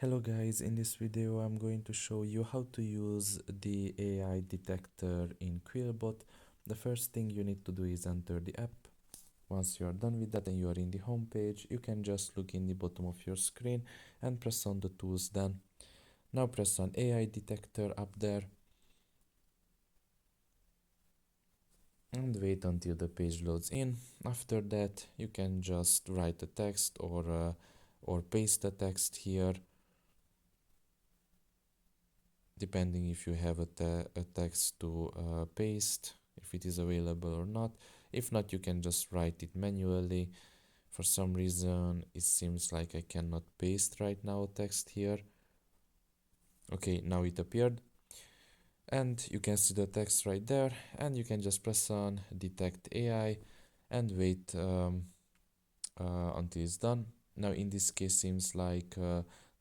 Hello guys, in this video I'm going to show you how to use the AI detector in Quillbot. The first thing you need to do is enter the app. Once you are done with that and you are in the home page, you can just look in the bottom of your screen and press on the tools then. Now press on AI detector up there and wait until the page loads in. After that you can just write a text or paste the text here, depending if you have a text to paste, if it is available or not. If not, you can just write it manually. For some reason it seems like I cannot paste right now text here. Okay, now it appeared and you can see the text right there, and you can just press on detect AI and wait until it's done. Now in this case seems like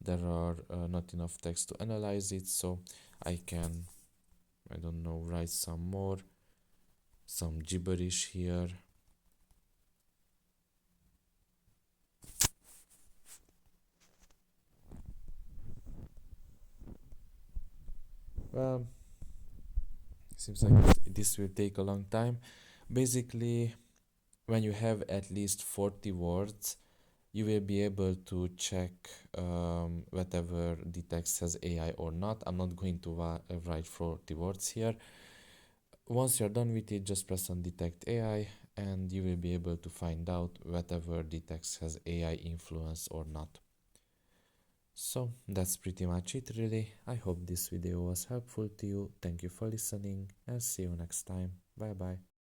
there are not enough text to analyze it, so I can, I don't know, write some gibberish here. Well, seems like this will take a long time. Basically, when you have at least 40 words, you will be able to check whether the text has AI or not. I'm not going to write 40 words here. Once you're done with it, just press on detect AI and you will be able to find out whether the text has AI influence or not. So that's pretty much it really. I hope this video was helpful to you. Thank you for listening and see you next time. Bye bye.